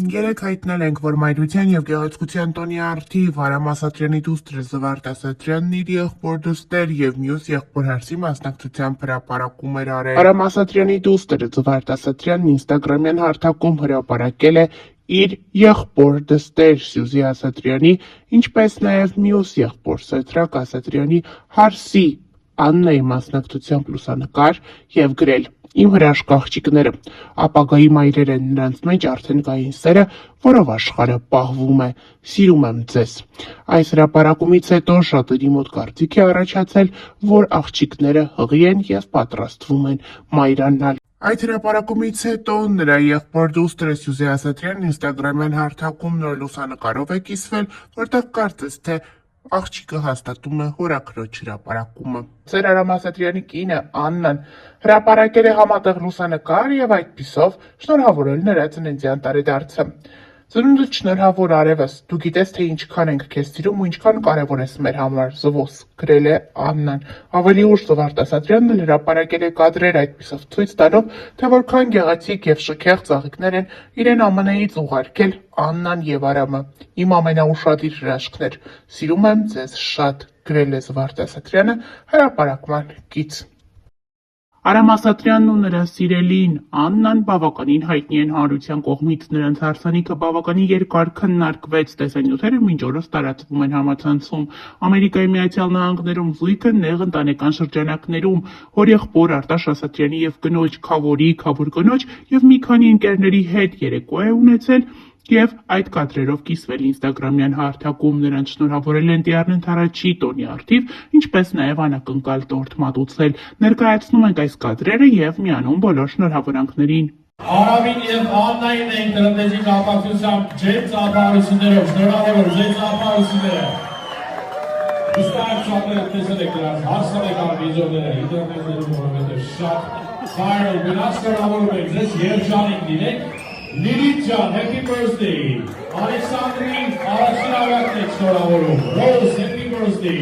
Երեք հայտնել ենք, որ Մայրության և Գեղեցկության տոնի առթիվ Արամ Ասատրյանի դուստրը Զվարթ Ասատրյանն իր եղբոր դստեր և մյուս եղբոր Հարսի մասնակցությամբ հրապարակում էր արել։ Արամ Ասատրյանի դուստր Զվարթ Ասատրյանն ինստագրամյան հարթակում հրապարակել է իր եղբոր դստեր Սյուզի Ասատրյանի, ինչպես նաև մյուս եղբոր Սեդրակ Ասատրյանի Հարսի Աննայի մասնակցությամբ լուսանկար և գրել. «Իմ հրաշք աղջիկները, ապագայի մայրեր են, նրանց մեջ արդեն կային սերը, որով աշխարհը պահվում է, սիրում եմ ձեզ»։ Այս հրապարակումից հետո շատերի մոտ կարծիք է առաջացել, որ աղջիկները հղի են և պատրաստվում են մայրանալ։ Այդ հրապարակումից հետո նրա եղբոր դուստրը Սյուզի Ասատրյանն ինստագրամյան հարթակում նոր լուսանկարով է կիսվել, որտեղ կարծես թե աղջիկը հաստատում է հորաքրոջ հրապարակումը։ Ծեր Արամ Ասատրյանի կինը Աննան հրապարակել է համատեղ լուսանկար և այդպիսով շնորհավորել նրա ծննդյան տարեդարձը։ «Ծնունդդ շնորհավոր արևս, դու գիտես, թե ինչքան ենք քեզ սիրում ու ինչքան կարևոր ես մեր համար, զվոս», գրել է Աննան։ Ավելի ուշ Զվարթ Ասատրյանն էլ հրապարակել է կադրեր այդպիսով ցույց տալով, թե որքան գեղեցիկ և շքեղ ծաղիկներ են իրեն ԱՄՆ-ից ուղարկել Աննան և Արամը։ «Իմ ամենաուշադիր հրաշքներ, սիրում եմ ձեզ շատ», գրել է Զվարթ Ասատրյանը հրապարակման կից։ Արամ Ասատրյանն ու նրա սիրելին Աննան բավականին հայտնի են հանրության կողմից, նրանց հարսանիքը բավականին երկար քննարկվեց, տեսանյութերը մինչ օրս տարածվում են համացանցում։ Ամերիկայի Միացյալ Նահանգներում զույգը նեղ ընտանեկան շրջանակներում հորեղբոր Արտաշ Ասատրյանի և կնոջ Քավոր կնոջ և մի քանի ընկերների հետ երեկո է ունեցել և այդ կադրերով կիսվել ինստագրամյան հարթակում։ Նրանց շնորհավորել են Տիառն Ընդառաջի տոնի առթիվ, ինչպես նաև անակնկալ տորթ մատուցել։ Ներկայացնում ենք այս կադրերը և միանում բոլոր շնորհավորանքներին։ Արամին և Աննային ենք տրամադրի կապակցությամբ ջեր ծափահարություններով, շնորհավոր ջեր ծափահարությունները։ Ուստայք շատերը տեսել եք նրանց հարսանեկան վիդեոները ինտերնետներում, որովհետև շատ վայրալ գնաց, շնորհավորում ենք ձեզ երջանիկ լինեք։ Լիլիթ ջան, happy birthday։ Ալեքսանդրին առաջին ավարտն եք շնորհավորում։ Rose, happy birthday։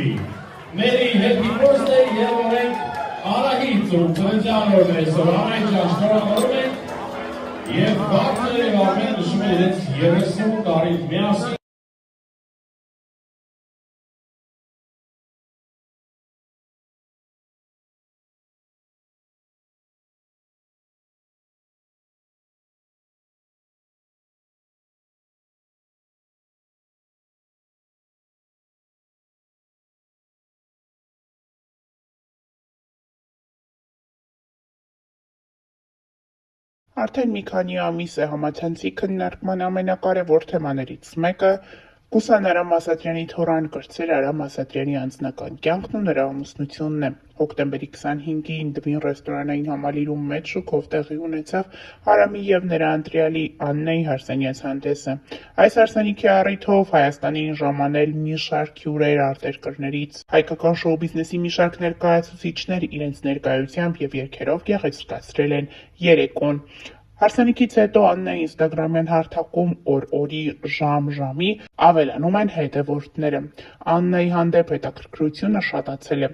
Mary, happy birthday և օրենք Անահիտ ու ծննդյան օրն այսօր Անահիտ ջան շնորհավորում ենք և Վարդներ և Արմեն նշում են իրենց 30 տարի միասին։ Արդեն մի քանի ամիս է համացանցի քննարկման ամենակարևոր թեմաներից մեկը Կուսան Արամ Ասատրյանի թոռան կրտսեր Արամ Ասատրյանի անձնական կյանքն ու նրա ամուսնությունն է։ Հոկտեմբերի 25-ին Դվին ռեստորանային համալիրում մեծ շուկով տեղի ունեցավ Արամի և նրա ընտրյալի Աննայի հարսանյաց հանդեսը։ Այս հարսանիքի առիթով Հայաստանին ժամանել մի շարք հյուրեր արտերկրներից, հայկական շոու բիզնեսի մի շարք ներկայացուցիչներ իրենց ներկայությամբ և երգերով գեղեցկացրել են երեկոն։ Հարսանիքից հետո Աննայի ինստագրամյան հարթակում օր-օրի, ժամ-ժամի ավելանում են հետևորդները։ Աննայի հանդեպ հետաքրքրությունը շատացել է։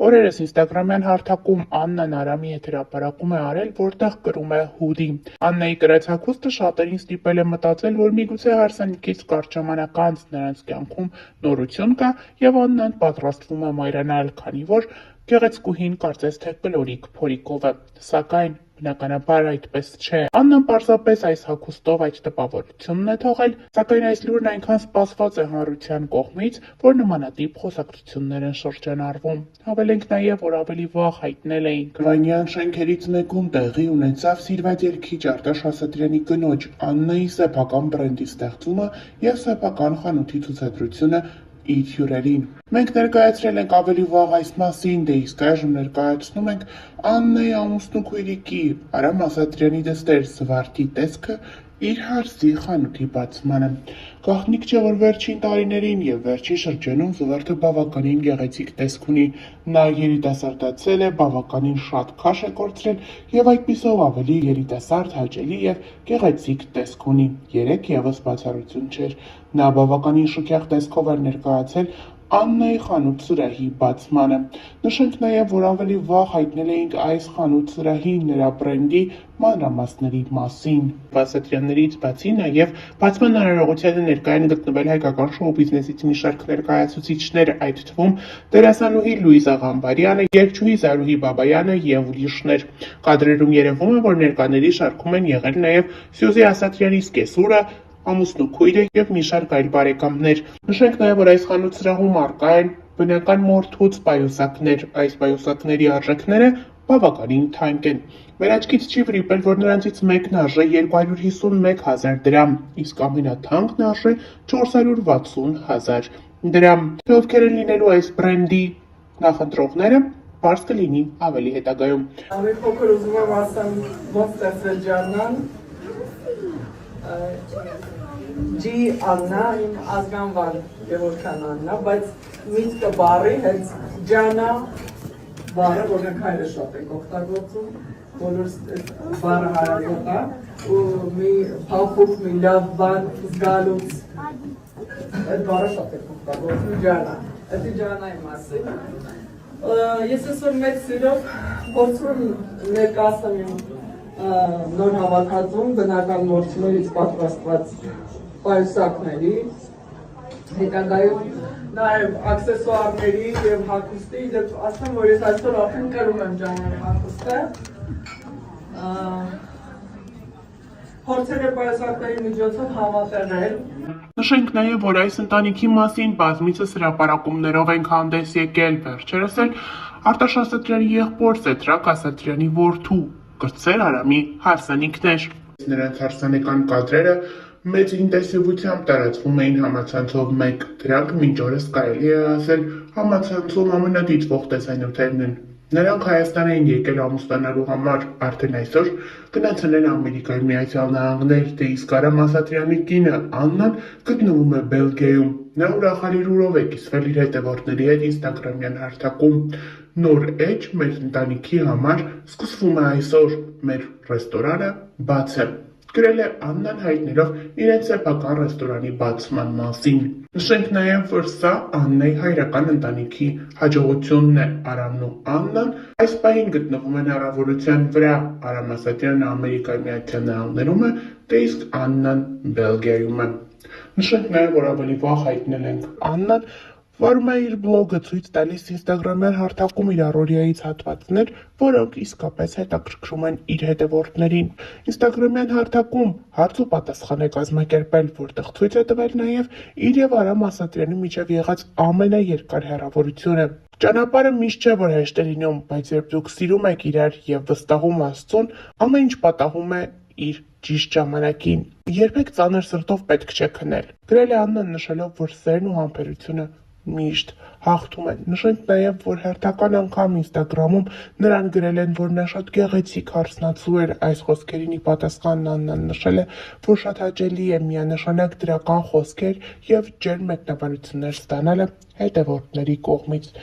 Օրերս ինստագրամյան հարթակում Աննան Արամի հետ հրապարակում է արել, որտեղ կրում է հուդի։ Աննայի կրած հագուստը շատերին ստիպել է մտածել, որ միգուցե հարսանիքից կարճ ժամանակ անց նրանց կյանքում նորություն կա և Աննան պատրաստվում է մայրանալ, քանի որ գեղեցկուհին կարծես թե կլորիկ փորիկով է, սակայն բնականաբար այդպես չէ։ Աննան պարզապես այս հագուստով այդ տպավորությունն է թողել, սակայն այս լուրն այնքան սպասված է հանրության կողմից, որ նմանատիպ խոսակցություններ են շրջանառվում։ Հավելենք նաև, որ ավելի վաղ հայտնել էինք Կրվանյան շենքերից մեկում տեղի ունեցավ սիրված երգիչ Արտաշ Ասատրյանի կնոջ Աննայի սեփական բրենդի ստեղծումը և սեփական խանութի ցուցադրությունը իր հյուրերին։ Մենք ներկայացրել ենք ավելի վաղ այս մասին, դե իսկ այժմ ներկայացնում ենք Աննայի ամուսնու քույրիկի Արամ Ասատրյանի դստեր Զվարթի տեսքը իր հարսի խանութի բացմանը։ Գաղտնիք չէ, որ վերջին տարիներին և վերջին շրջանում Զվարթը բավականին գեղեցիկ տեսք ունի։ Նա երիտասարդացել է, բավականին շատ քաշ է կորցրել և այդպիսով ավելի երիտասարդ, հաճելի և գեղեցիկ տեսք ունի։ Երեկ ևս բացառություն չէր։ Նա բավականին շքեղ տեսքով էր ներկայացել Աննայի խանութ սրահի բացմանը։ Նշենք նաև, որ ավելի վաղ հայտնել էինք այս խանութ սրահի նրա բրենդի մանրամասների մասին։ Բացատրյաններից բացի նաև բացման հնարավորությանը ներկա են գտնվել հայկական շոու բիզնեսից մի շարք ներկայացուցիչներ, այդ թվում դերասանուհի Լուիզա Ղամբարյանը, երգչուհի Զարուհի Բաբայանը եւ ուրիշներ։ Կադրերում երևում է, որ ներկաների շարքում են եղել նաև Սյուզի Ասատրյանի սկեսուրը, ամուսնու քույրը եւ մի շարք այլ բարեկամներ։ Նշենք նաև, որ այս խանութ սրահում առկա են բնական մորթուց պայուսակներ։ Այս պայուսակների արժեքները բավականին թանկ են։ Մեր աչքից չի վրիպել, որ նրանցից մեկն արժե 251,000 դրամ, իսկ ամենաթանկն արժե 460,000 դրամ։ Թե ովքեր են լինելու այս բրենդի նախընտրողները, բարձ կլինի ավելի հետագայում։ Ամեն փոքր ուզում եմ ասեմ ոնց ստեղծվել ջանան G Աննա իմ ազգանվան Գևորգյան Աննա, բայց միտքը բառի հենց ջանա բառը, որ մենք հայերը շատ ենք օգտագործում, բոլորս բառը հարազատ է, ու մի փափուկ, մի լավ բան զգալուց այդ բառը շատ ենք օգտագործում, ջանա, այդ ջանայի մասին։ Ես այսօր մեծ սիրով փորձում եմ ներկայացնել իմ նոր հավաքածուն բնական մորթուներից պատրաստված պայուսակների, հետագայում նաև աքսեսուարների և հագուստի, դեպ ասեմ, որ ես այսօր արդեն կրում եմ ջանան հագուստը, փորձել եմ պայուսակների միջոցով համատեղել։ Նշենք նաև, որ այս ընտանիքի մասին բազմիցս հրապարակումներով ենք հանդես եկել, վերջերս էլ Արտաշ Ասատրյանի եղբոր Սեդրակ Ասատրյանի որդու Կրտսեր Արամի հարսանիքներ։ Նրանց հարսանեկան կադրերը մեծ ինտենսիվությամբ տարածվում էին համացանցով մեկ, դրանք մինչ օրս կարելի է ասել համացանցում ամենադիտվող տեսանյութերն են։ Նրանք Հայաստան էին եկել ամուսնանալու համար, արդեն այսօր գնացել են Ամերիկայի Միացյալ Նահանգներ, դե իսկ Արամ Ասատրյանի կինը Աննան գտնվում է Բելգիայում։ Նա ուրախալիրուրով է կիսվել իր հետևորդների հետ ինստագրամյան հարթակում։ Նոր էջ մեր ընտանիքի համար սկսվում է այսօր, մեր ռեստորանը բաց է, գրել է Աննան հայտնելով իրենց սեփական ռեստորանի բացման մասին։ Նշենք նաև, որ սա Աննայի հայրական ընտանիքի հաջողությունն է։ Արամն ու Աննան այս պահին գտնվում են առավելության վրա։ Արամ Ասատրյանը Ամերիկայի Միացյալ Նահանգներում է, դե իսկ Աննան Բելգիայում է։ Նշենք նաև, որ ավելի վաղ հայտնել ենք Աննան վարում է իր բլոգը ցույց տալիս ինստագրամյան հարթակում իր առօրյայից հատվածներ, որոնք իսկապես հետաքրքրում են իր հետևորդներին։ Ինստագրամյան հարթակում հարց ու պատասխան է կազմակերպել, որտեղ ցույց է տվել նաև իր եւ Արամ Ասատրյանի միջև եղած ամենաերկար հեռավորությունը։ Ճանապարհը միշտ չէ, որ հեշտ է լինում, բայց երբ դուք սիրում եք իրար եւ վստահում Աստծուն, ամեն ինչ պատահում է իր ճիշտ ժամանակին։ Երբեք ծանր սրտով պետք չէ քնել։ Գրել է Աննան նշելով, որ սերն ու համբերությունը միշտ հաղթում են։ Նշենք նաև, որ հերթական անգամ ինստագրամում նրան գրել են, որ նա շատ գեղեցիկ հարսնացու էր։ Այս խոսքերին ի պատասխան Աննան նշել է, որ շատ հաճելի է միանշանակ դրական խոսքեր եւ ջերմ մեկնաբանություններ ստանալը հետևորդների կողմից։